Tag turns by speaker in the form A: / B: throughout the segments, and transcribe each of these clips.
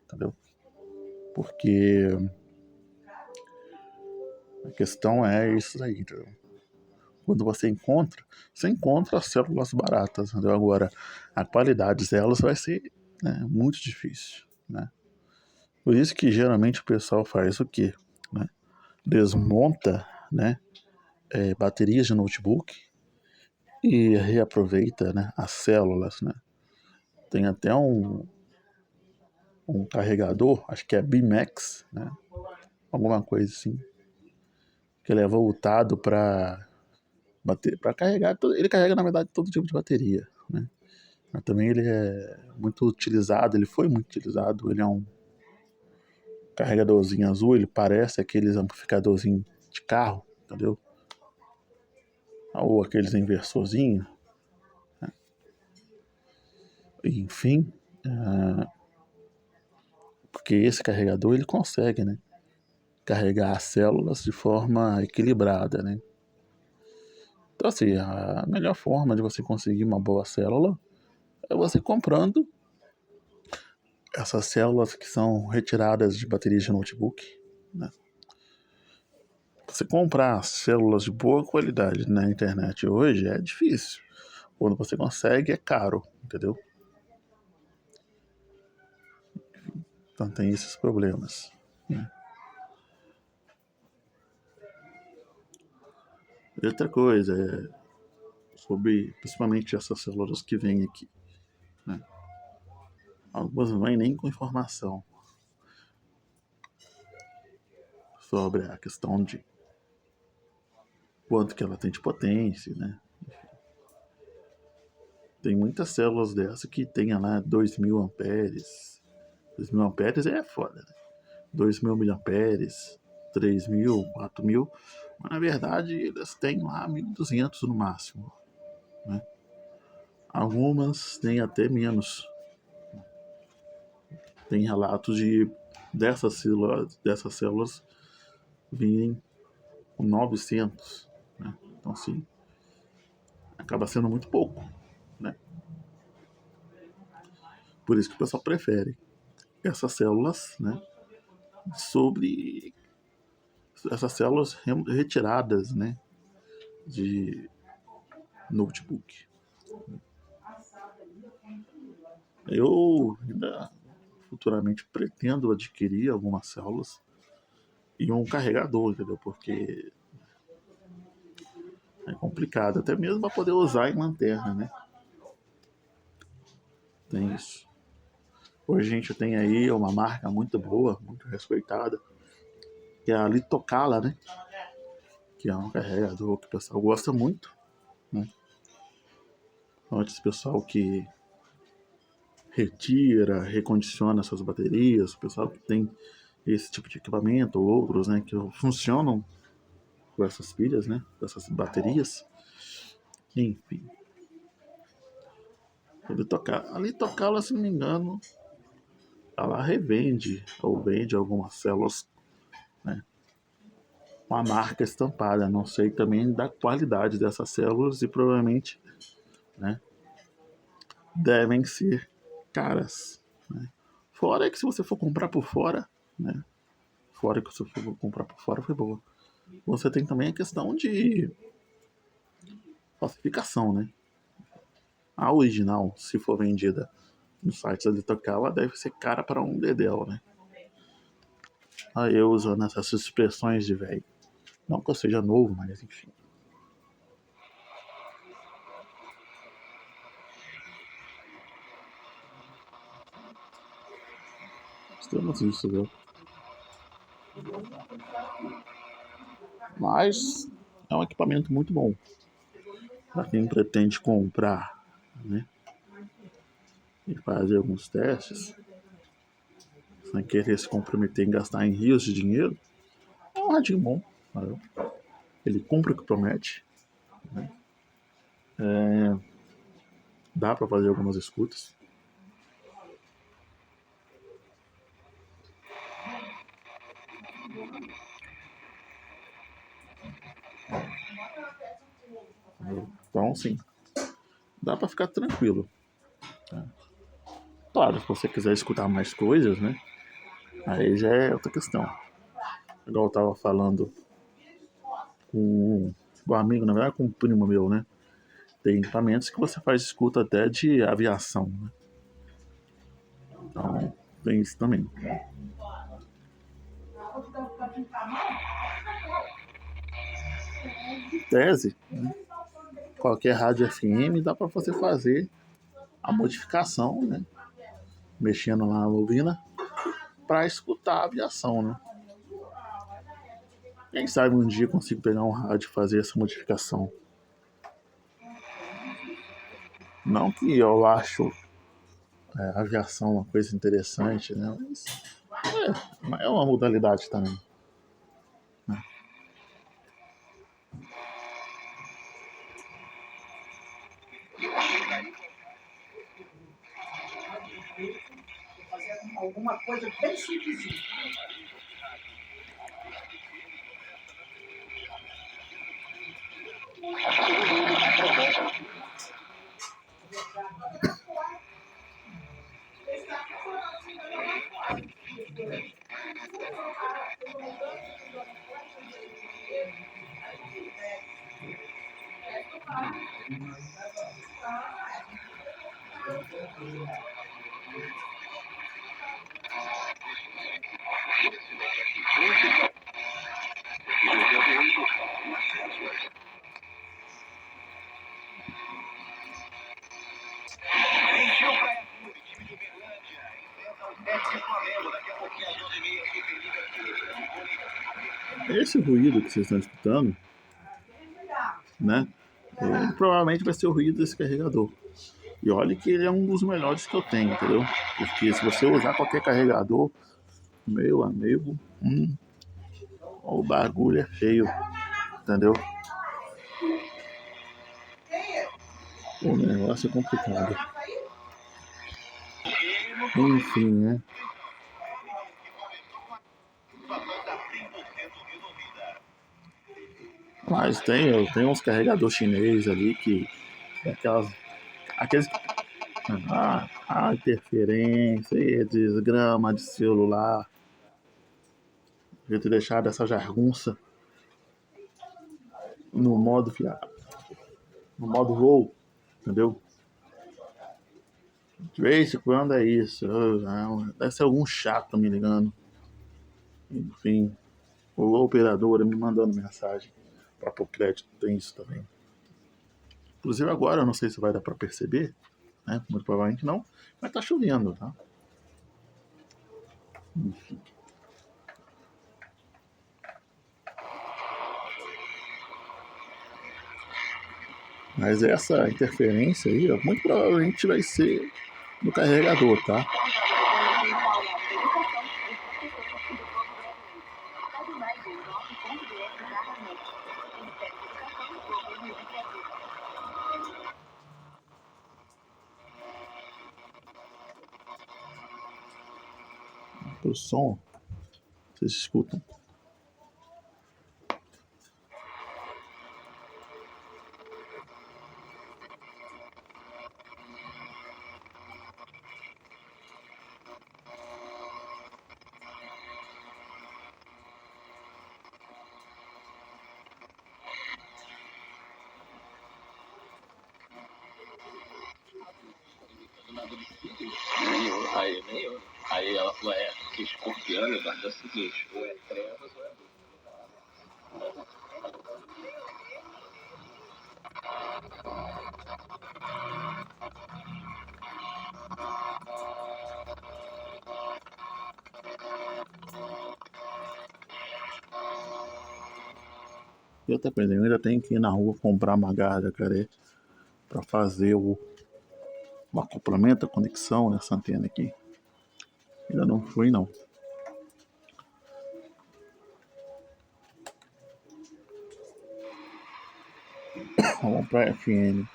A: entendeu? Porque a questão é isso aí, entendeu? Quando você encontra as células baratas, entendeu? Agora, a qualidade delas vai ser, né, muito difícil, né? Por isso que geralmente o pessoal faz o quê? Né? Desmonta, né, baterias de notebook e reaproveita, né, as células, né? Tem até um carregador, acho que é BMax, né? Alguma coisa assim, que ele é voltado para carregar, ele carrega na verdade todo tipo de bateria, né? Mas também ele é muito utilizado, ele foi muito utilizado, ele é um carregadorzinho azul, ele parece aqueles amplificadorzinho de carro, entendeu? Ou aqueles inversorzinhos, né? Enfim, porque esse carregador ele consegue, né, carregar as células de forma equilibrada, né? Então assim, a melhor forma de você conseguir uma boa célula é você comprando essas células que são retiradas de baterias de notebook, né? Você comprar células de boa qualidade na internet hoje é difícil. Quando você consegue, é caro, entendeu? Então tem esses problemas, né? E outra coisa é sobre, principalmente essas células que vêm aqui, né? Algumas não vêm nem com informação sobre a questão de quanto que ela tem de potência, né? Tem muitas células dessa que tem lá 2000 amperes. 2000 amperes é foda, né? 2000 miliamperes, 3000, 4000, mas na verdade eles têm lá 1200 no máximo, né? Algumas têm até menos. Tem relatos de dessas células virem com 900, né? Então assim, acaba sendo muito pouco, né? Por isso que o pessoal prefere essas células, né, sobre essas células retiradas, né, de notebook. Eu ainda futuramente pretendo adquirir algumas células e um carregador, entendeu? Porque é complicado, até mesmo para poder usar em lanterna, né? Tem isso. Hoje a gente tem aí uma marca muito boa, muito respeitada, que é a Litocala, né? Que é um carregador que o pessoal gosta muito, né? Então, esse pessoal que retira, recondiciona suas baterias, o pessoal que tem esse tipo de equipamento, ou outros, né, que funcionam com essas pilhas, né, com essas baterias. Enfim, ali tocar, se não me engano, ela revende ou vende algumas células, né, com a marca estampada. Não sei também da qualidade dessas células e provavelmente, né, devem ser caras, né? Fora que se você for comprar por fora, né, fora que se você for comprar por fora foi boa. Você tem também a questão de falsificação, né? A original, se for vendida no site da Litocal, ela deve ser cara para um dedéu, né? Aí eu usando essas expressões de velho. Não que eu seja novo, mas enfim. Temos isso, viu? Mas é um equipamento muito bom. Para quem pretende comprar, né? E fazer alguns testes, sem querer se comprometer em gastar em rios de dinheiro, é um radinho bom. Sabe? Ele cumpre o que promete, né? Dá para fazer algumas escutas. Então, sim, dá para ficar tranquilo. Tá? Claro, se você quiser escutar mais coisas, né? Aí já é outra questão. Igual eu tava falando com um amigo, na verdade com um primo meu, né? Tem equipamentos que você faz escuta até de aviação, né? Então, tem isso também. Tese, qualquer rádio FM dá para você fazer a modificação, né? Mexendo lá na bobina para escutar a aviação, né? Quem sabe um dia eu consigo pegar um rádio e fazer essa modificação. Não que eu acho a aviação uma coisa interessante, né? Mas é uma modalidade também. Né?
B: Alguma coisa bem simplesinha.
A: Esse ruído que vocês estão escutando, né? Ele provavelmente vai ser o ruído desse carregador. E olha que ele é um dos melhores que eu tenho, entendeu? Porque se você usar qualquer carregador, meu amigo, o bagulho é feio, entendeu? O negócio é complicado. Enfim, né? Mas eu tenho uns carregadores chineses ali que aqueles a interferência e desgrama de celular, de ter deixado essa jagunça no modo no modo roll, entendeu? De vez em quando é isso. Deve ser algum chato me ligando. Enfim, ou operadora me mandando mensagem para pôr crédito, tem isso também. Inclusive agora, eu não sei se vai dar para perceber, né? Muito provavelmente não, mas tá chovendo, tá? Enfim. Mas essa interferência aí, ó, muito provavelmente vai ser no carregador, tá? O som, vocês escutam.
C: Aí ela falou, que escorpiano vai dar o seguinte, ou é trevas ou é luz.
A: E outra coisa, eu ainda tenho que ir na rua comprar uma garra de jacaré para fazer o acoplamento, a conexão nessa antena aqui. Ainda não fui, não. Vamos pra FM.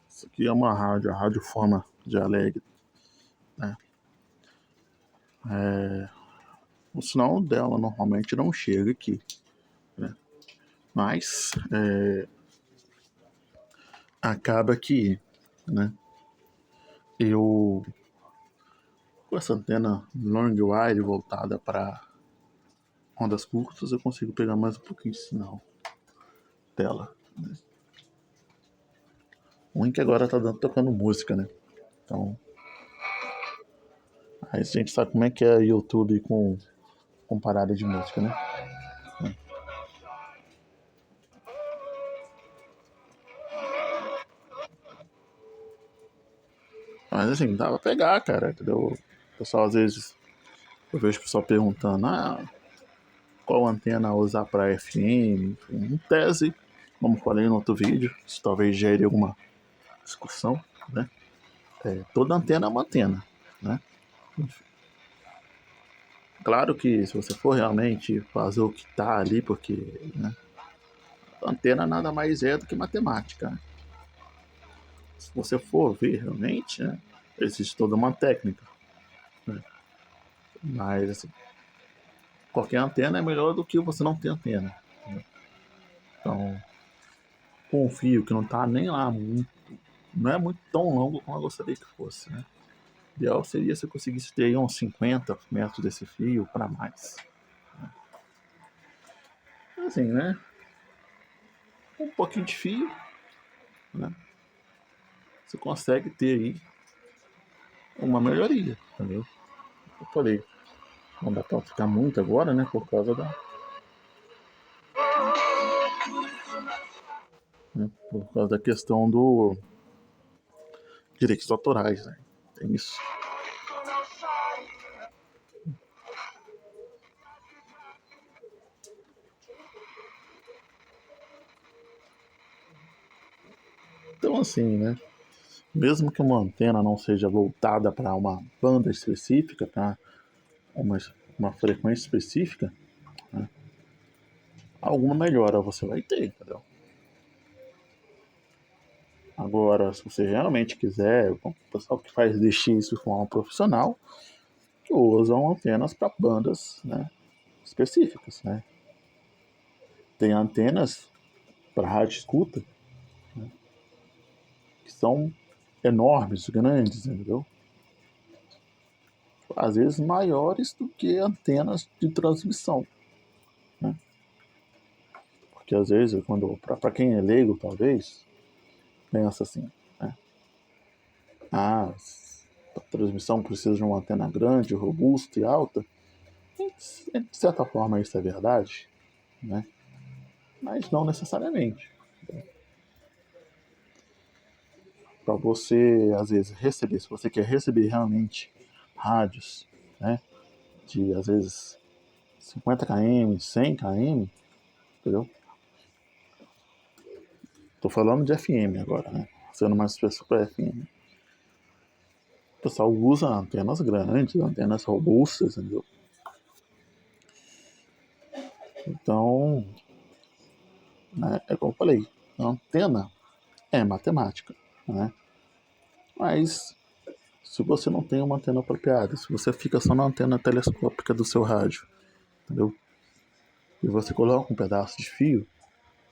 A: Isso aqui é uma rádio, a Rádio Forma de Alegre, né? O sinal dela normalmente não chega aqui, né? Mas acaba que, né, eu com essa antena long wire voltada para ondas curtas, eu consigo pegar mais um pouquinho de sinal dela, né? O ruim que agora tá tocando música, né? Então, aí a gente sabe como é que é YouTube com parada de música, né? Mas assim, dá pra pegar, cara, entendeu? O pessoal às vezes, eu vejo o pessoal perguntando, qual antena usar para FM? Em tese, como falei no outro vídeo, isso talvez gere alguma discussão, né? Toda antena é uma antena, né? Enfim. Claro que se você for realmente fazer o que tá ali, porque, né, antena nada mais é do que matemática, né? Se você for ver realmente, né, existe toda uma técnica, né? Mas assim, qualquer antena é melhor do que você não ter antena, né? Então, com um fio que não tá nem lá muito, não é muito tão longo como eu gostaria que fosse, né? O ideal seria se eu conseguisse ter uns 50 metros desse fio para mais. Assim, né? Um pouquinho de fio, né? Você consegue ter aí uma melhoria, entendeu? Eu falei, não dá para ficar muito agora, né? Por causa da, né, por causa da questão do direitos autorais, né? Tem isso. Então assim, né? Mesmo que uma antena não seja voltada para uma banda específica, para uma, uma frequência específica, né, alguma melhora você vai ter, entendeu? Agora, se você realmente quiser, o pessoal que faz DX isso de forma profissional, que usam antenas para bandas, né, específicas, né? Tem antenas para rádio escuta, né, que são enormes, grandes, entendeu? Às vezes maiores do que antenas de transmissão, né? Porque às vezes, quando para quem é leigo, talvez, pensa assim, né? A transmissão precisa de uma antena grande, robusta e alta. De certa forma isso é verdade, né? Mas não necessariamente. Para você, às vezes, receber, se você quer receber realmente rádios, né, de às vezes 50 km, 100 km, entendeu? Tô falando de FM agora, né? Sendo mais específico para FM. O pessoal usa antenas grandes, antenas robustas, entendeu? Então, né, é como eu falei, a antena é matemática, né? Mas se você não tem uma antena apropriada, se você fica só na antena telescópica do seu rádio, entendeu? E você coloca um pedaço de fio,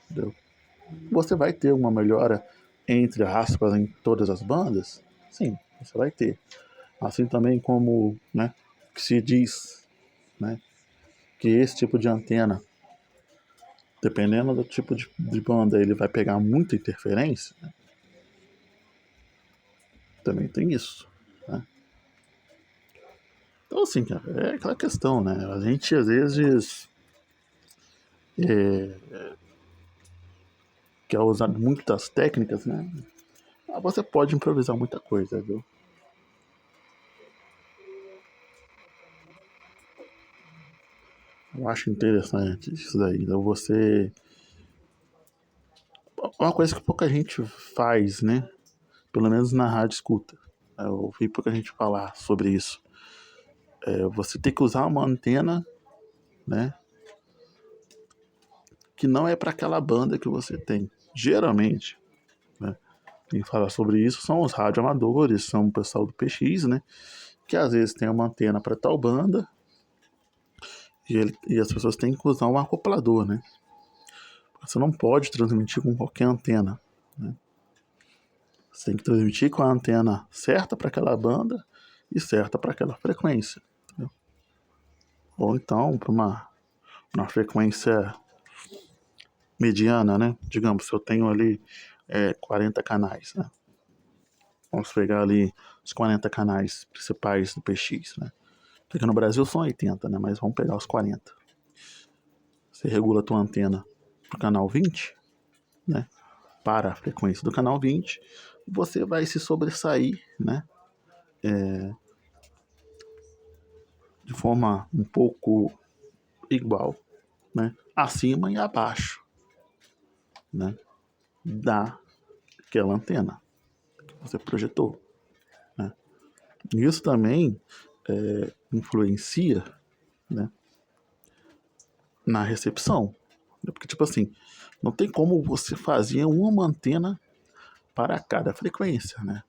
A: entendeu? Você vai ter uma melhora entre aspas em todas as bandas? Sim, você vai ter. Assim também como, né, que se diz, né, que esse tipo de antena, dependendo do tipo de banda, ele vai pegar muita interferência, né? Também tem isso, né? Então assim, cara, é aquela questão, né? A gente às vezes quer usar muitas técnicas, né? Você pode improvisar muita coisa, viu? Eu acho interessante isso daí. Então você. Uma coisa que pouca gente faz, né? Pelo menos na rádio escuta. Eu ouvi pouca gente falar sobre isso. você tem que usar uma antena, né, que não é para aquela banda que você tem. Geralmente, né, quem fala sobre isso são os radioamadores, são o pessoal do PX, né, que às vezes tem uma antena para tal banda e as pessoas têm que usar um acoplador, né. Você não pode transmitir com qualquer antena, né. Você tem que transmitir com a antena certa para aquela banda e certa para aquela frequência. Entendeu? Ou então para uma frequência mediana, né? Digamos, se eu tenho ali 40 canais, né? Vamos pegar ali os 40 canais principais do PX, né? Porque no Brasil são 80, né? Mas vamos pegar os 40. Você regula a tua antena para o canal 20, né? Para a frequência do canal 20, você vai se sobressair, né? De forma um pouco igual, né? Acima e abaixo, né? Daquela antena que você projetou, né? Isso também influencia, né, na recepção, porque tipo assim, não tem como você fazer uma antena para cada frequência, né?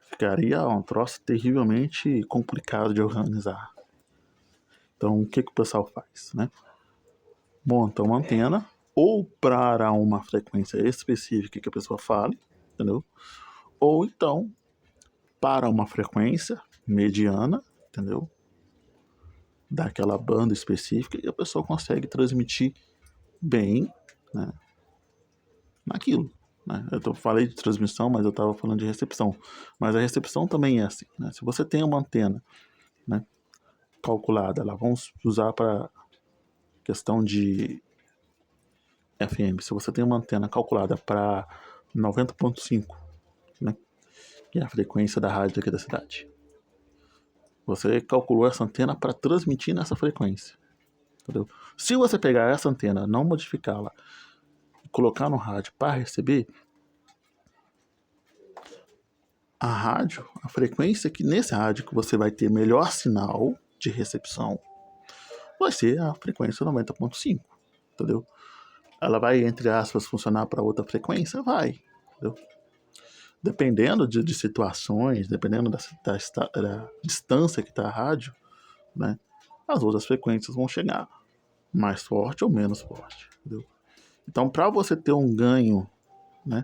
A: Ficaria um troço terrivelmente complicado de organizar. Então, o que o pessoal faz, né? Monta uma antena ou para uma frequência específica que a pessoa fale, entendeu? Ou então para uma frequência mediana, entendeu? Daquela banda específica e a pessoa consegue transmitir bem, né, naquilo. Né? Falei de transmissão, mas eu estava falando de recepção. Mas a recepção também é assim. Né? Se você tem uma antena, né, calculada, lá vamos usar para questão de FM. Se você tem uma antena calculada para 90.5, né, que é a frequência da rádio aqui da cidade, você calculou essa antena para transmitir nessa frequência. Entendeu? Se você pegar essa antena, não modificá-la, colocar no rádio para receber, a rádio, a frequência que nesse rádio que você vai ter melhor sinal de recepção vai ser a frequência 90.5, entendeu? Ela vai, entre aspas, funcionar para outra frequência? Vai, entendeu? Dependendo de situações, dependendo da distância que está a rádio, né, as outras frequências vão chegar mais forte ou menos forte, entendeu? Então, para você ter um ganho, né,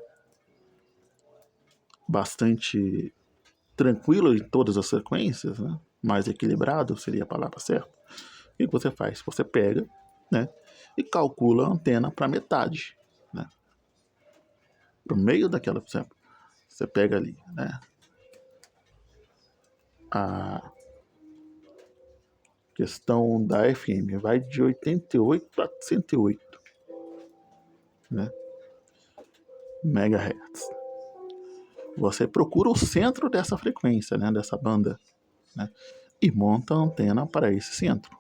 A: bastante tranquilo em todas as frequências, né, mais equilibrado seria a palavra certa, o que você faz? Você pega, né, e calcula a antena para metade, né, para o meio daquela, por exemplo, você pega ali, né, a questão da FM vai de 88 para 108, né, megahertz. Você procura o centro dessa frequência, né, dessa banda, né, e monta a antena para esse centro,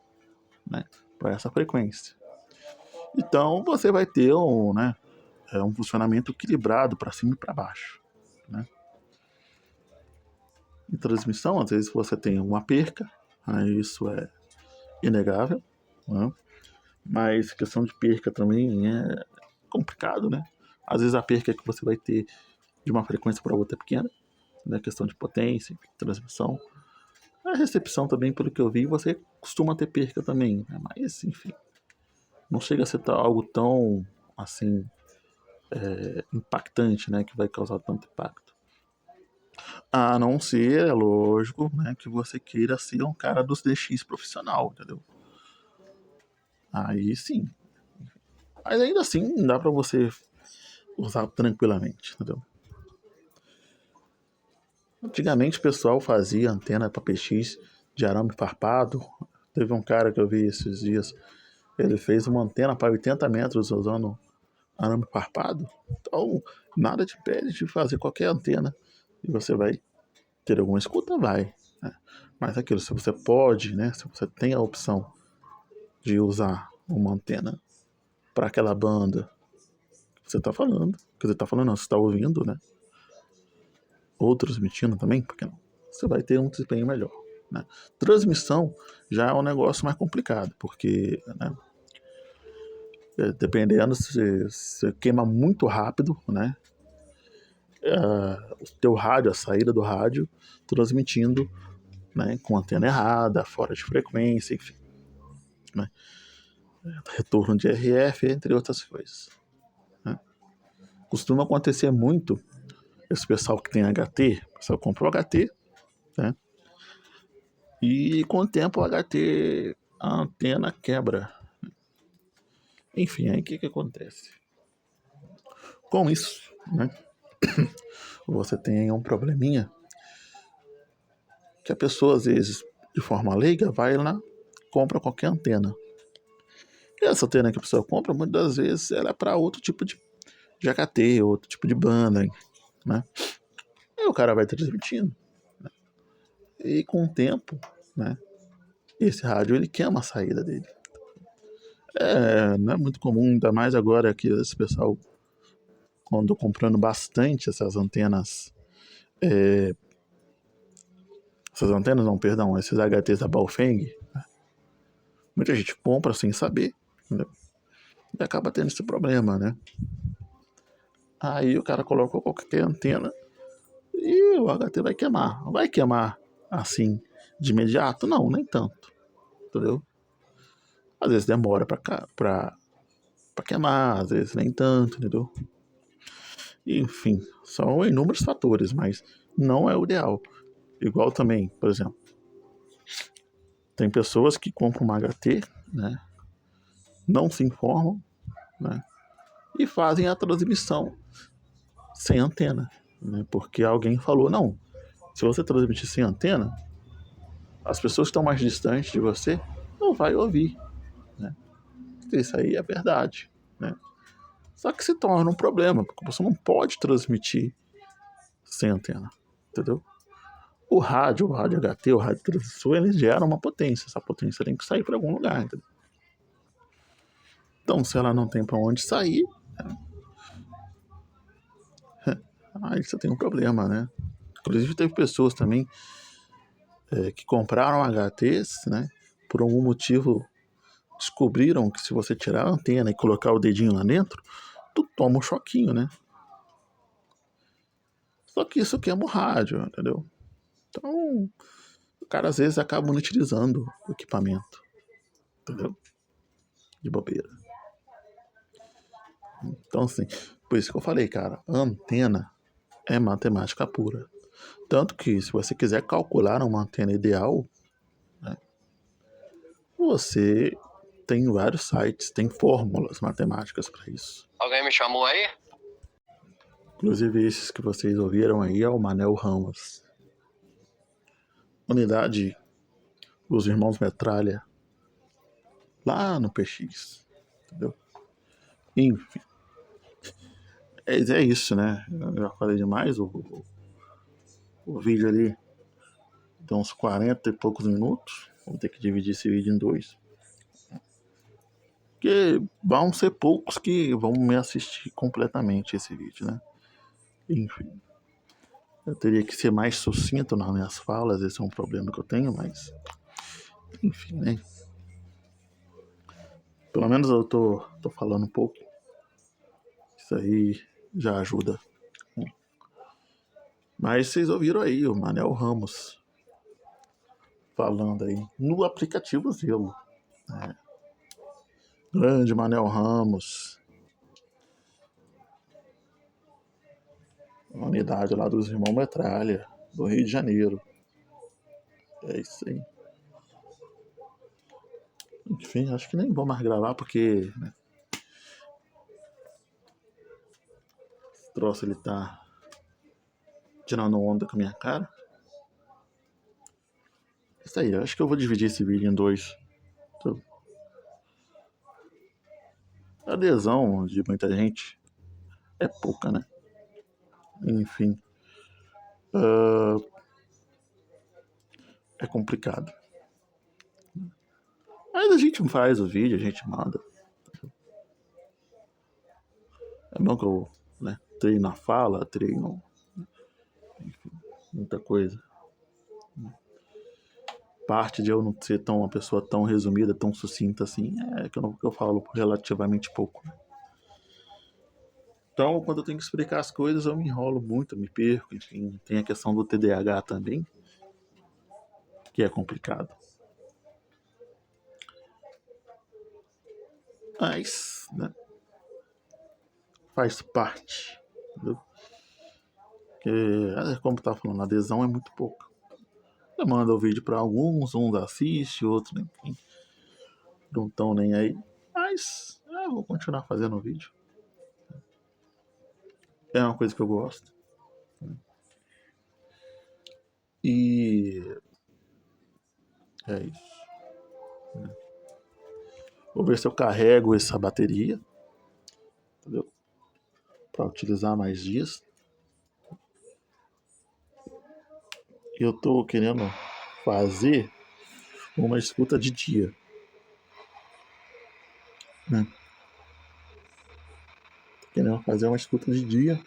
A: né, para essa frequência. Então você vai ter um funcionamento equilibrado para cima e para baixo, né. Em transmissão, às vezes você tem uma perca, né, isso é inegável, né, mas questão de perca também é complicado, né. Às vezes a perca que você vai ter de uma frequência para outra é pequena, né, questão de potência, transmissão. A recepção também, pelo que eu vi, você costuma ter perca também, né? Mas enfim, não chega a ser algo tão assim impactante, né, que vai causar tanto impacto. A não ser, é lógico, né, que você queira ser um cara dos DX profissional, entendeu? Aí sim. Mas ainda assim, dá pra você usar tranquilamente, entendeu? Antigamente o pessoal fazia antena para PX de arame farpado. Teve um cara que eu vi esses dias, ele fez uma antena para 80 metros usando arame farpado. Então, nada te impede de fazer qualquer antena. E você vai ter alguma escuta? Vai. Né? Mas aquilo, se você pode, né? Se você tem a opção de usar uma antena para aquela banda que você está falando, que você está falando, não, você está ouvindo, né? Ou transmitindo também, porque não? Você vai ter um desempenho melhor. né? Transmissão já é um negócio mais complicado, porque, né, dependendo, se você queima muito rápido, né? O teu rádio, a saída do rádio, transmitindo, né, com antena errada, fora de frequência, enfim, né? Retorno de RF, entre outras coisas, né? Costuma acontecer muito, esse pessoal que tem HT, o pessoal compra o HT, né? E com o tempo o HT, a antena quebra. Enfim, aí o que acontece? Com isso, né, você tem um probleminha que a pessoa, às vezes, de forma leiga, vai lá, compra qualquer antena. E essa antena que a pessoa compra, muitas das vezes, ela é para outro tipo de HT, outro tipo de banda, né? E o cara vai transmitindo, né? E com o tempo, né, esse rádio ele queima a saída dele. Não é muito comum, ainda mais agora que esse pessoal, quando comprando bastante essas antenas não, perdão, esses HTs da Baofeng, né? Muita gente compra sem saber, né? E acaba tendo esse problema, né? Aí o cara colocou qualquer antena e o HT vai queimar. Vai queimar assim de imediato? Não, nem tanto, entendeu? Às vezes demora pra queimar, às vezes nem tanto, entendeu? Enfim, são inúmeros fatores, mas não é o ideal. Igual também, por exemplo, tem pessoas que compram uma HT, né? Não se informam, né? E fazem a transmissão sem antena, né? Porque alguém falou, não, se você transmitir sem antena, as pessoas que estão mais distantes de você não vai ouvir, né? Isso aí é verdade, né? Só que se torna um problema, porque você não pode transmitir sem antena, entendeu? O rádio HT, o rádio transmissor, ele gera uma potência. Essa potência tem que sair para algum lugar, entendeu? Então, se ela não tem para onde sair, aí você tem um problema, né? Inclusive, teve pessoas também que compraram HTs, né? Por algum motivo, descobriram que se você tirar a antena e colocar o dedinho lá dentro, tu toma um choquinho, né? Só que isso queima o rádio, entendeu? Então, o cara às vezes acaba inutilizando o equipamento, entendeu? De bobeira. Então, assim, por isso que eu falei, cara, a antena é matemática pura. Tanto que, se você quiser calcular uma antena ideal, né, você tem vários sites, tem fórmulas matemáticas para isso.
C: Alguém me chamou aí?
A: Inclusive, esses que vocês ouviram aí é o Manel Ramos. Unidade dos irmãos Metralha, lá no PX, entendeu? Enfim, é isso, né? Eu já falei demais, o vídeo ali tem uns 40 e poucos minutos. Vou ter que dividir esse vídeo em dois. Porque vão ser poucos que vão me assistir completamente esse vídeo, né? Enfim, eu teria que ser mais sucinto nas minhas falas, esse é um problema que eu tenho, mas enfim, né? Pelo menos eu tô falando um pouco. Isso aí já ajuda. Mas vocês ouviram aí o Manel Ramos falando aí no aplicativo Zelo, né? Grande Manel Ramos, uma unidade lá dos irmãos Metralha, do Rio de Janeiro. É isso aí. Enfim, acho que nem vou mais gravar porque, né, esse troço ele tá tirando onda com a minha cara. Isso aí, acho que eu vou dividir esse vídeo em dois. A adesão de muita gente é pouca, né? Enfim, é complicado. Mas a gente faz o vídeo, a gente manda. É bom que eu, né, treino a fala, treino, enfim, muita coisa. parte de eu não ser uma pessoa tão resumida, tão sucinta assim, é que eu falo relativamente pouco. Então, quando eu tenho que explicar as coisas, eu me enrolo muito, me perco, enfim. Tem a questão do TDAH também, que é complicado. Mas, né, faz parte, entendeu? Porque, como eu tava falando, a adesão é muito pouca. Eu mando o vídeo para alguns, uns assistem, outros, enfim, não estão nem aí. Mas, eu vou continuar fazendo o vídeo. É uma coisa que eu gosto. E é isso. Vou ver se eu carrego essa bateria, entendeu? Para utilizar mais dias. E eu tô querendo fazer uma escuta de dia, né? Tô querendo fazer uma escuta de dia,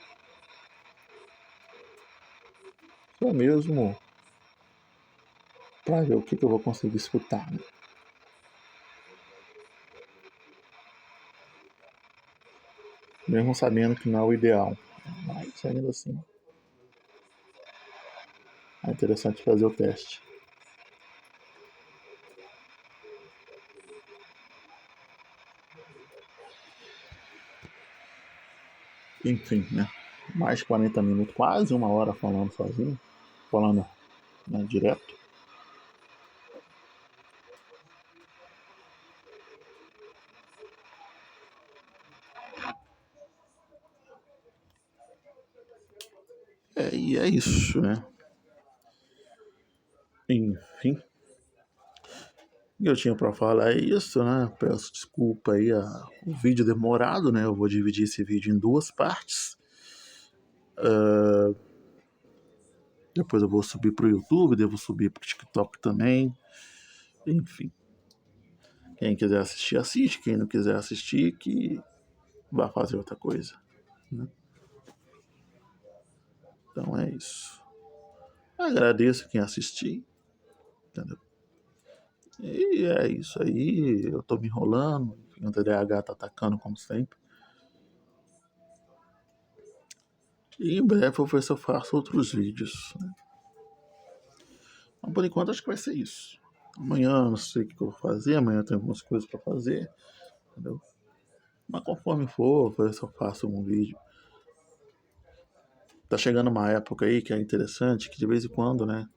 A: só mesmo para ver o que eu vou conseguir escutar, né? Mesmo sabendo que não é o ideal, mas ainda assim é interessante fazer o teste. Enfim, né? Mais 40 minutos, quase uma hora falando sozinho, falando, né, direto. E é isso, né? Enfim. Eu tinha para falar isso, né? Peço desculpa aí o vídeo demorado, né? Eu vou dividir esse vídeo em duas partes. Depois eu vou subir pro YouTube, devo subir pro TikTok também. Enfim. Quem quiser assistir, assiste. Quem não quiser assistir, que vá fazer outra coisa, né? Então é isso. Agradeço quem assistiu, entendeu? E é isso aí. Eu tô me enrolando. O TDAH tá atacando como sempre. E em breve eu vou ver se eu faço outros vídeos, né? Então, por enquanto, acho que vai ser isso. Amanhã não sei o que eu vou fazer. Amanhã tem algumas coisas para fazer, entendeu? Mas conforme for, vou ver se eu faço um vídeo. Tá chegando uma época aí que é interessante, que de vez em quando, né,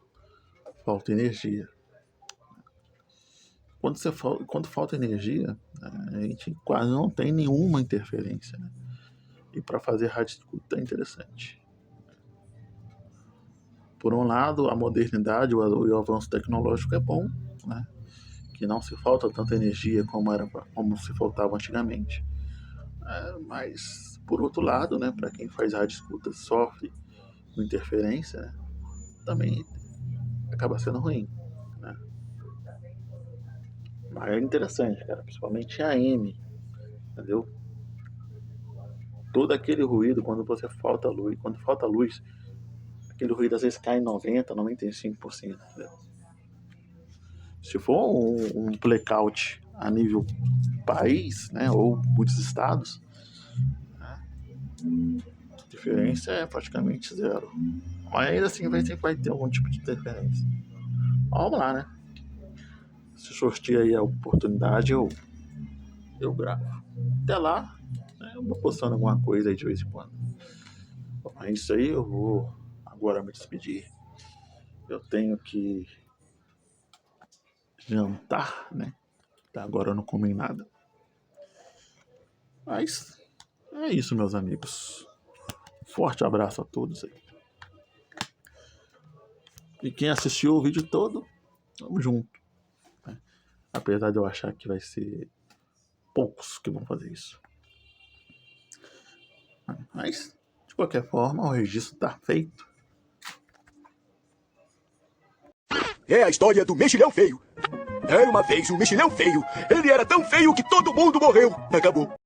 A: falta energia. Quando falta energia, a gente quase não tem nenhuma interferência, né? E para fazer rádio escuta é interessante. Por um lado, a modernidade, o avanço tecnológico é bom, né? Que não se falta tanta energia como se faltava antigamente. Mas, por outro lado, né, para quem faz rádio escuta sofre com interferência, né, também acaba sendo ruim, né? Mas é interessante, cara, principalmente a AM, entendeu? Todo aquele ruído quando falta luz, aquele ruído às vezes cai em 90%, 95%, entendeu? Se for um blackout a nível país, né, ou muitos estados, né, a diferença é praticamente zero. Mas ainda assim vai ter algum tipo de interferência. Mas vamos lá, né? Se sortir aí a oportunidade, eu gravo. Até lá, né, eu vou postando alguma coisa aí de vez em quando. Bom, é isso aí, eu vou agora me despedir. Eu tenho que jantar, né? Até agora eu não comi nada. Mas é isso, meus amigos. Forte abraço a todos aí. E quem assistiu o vídeo todo, tamo junto, né? Apesar de eu achar que vai ser poucos que vão fazer isso. Mas, de qualquer forma, o registro tá feito.
D: É a história do mexilhão feio. Era uma vez um mexilhão feio. Ele era tão feio que todo mundo morreu. Acabou.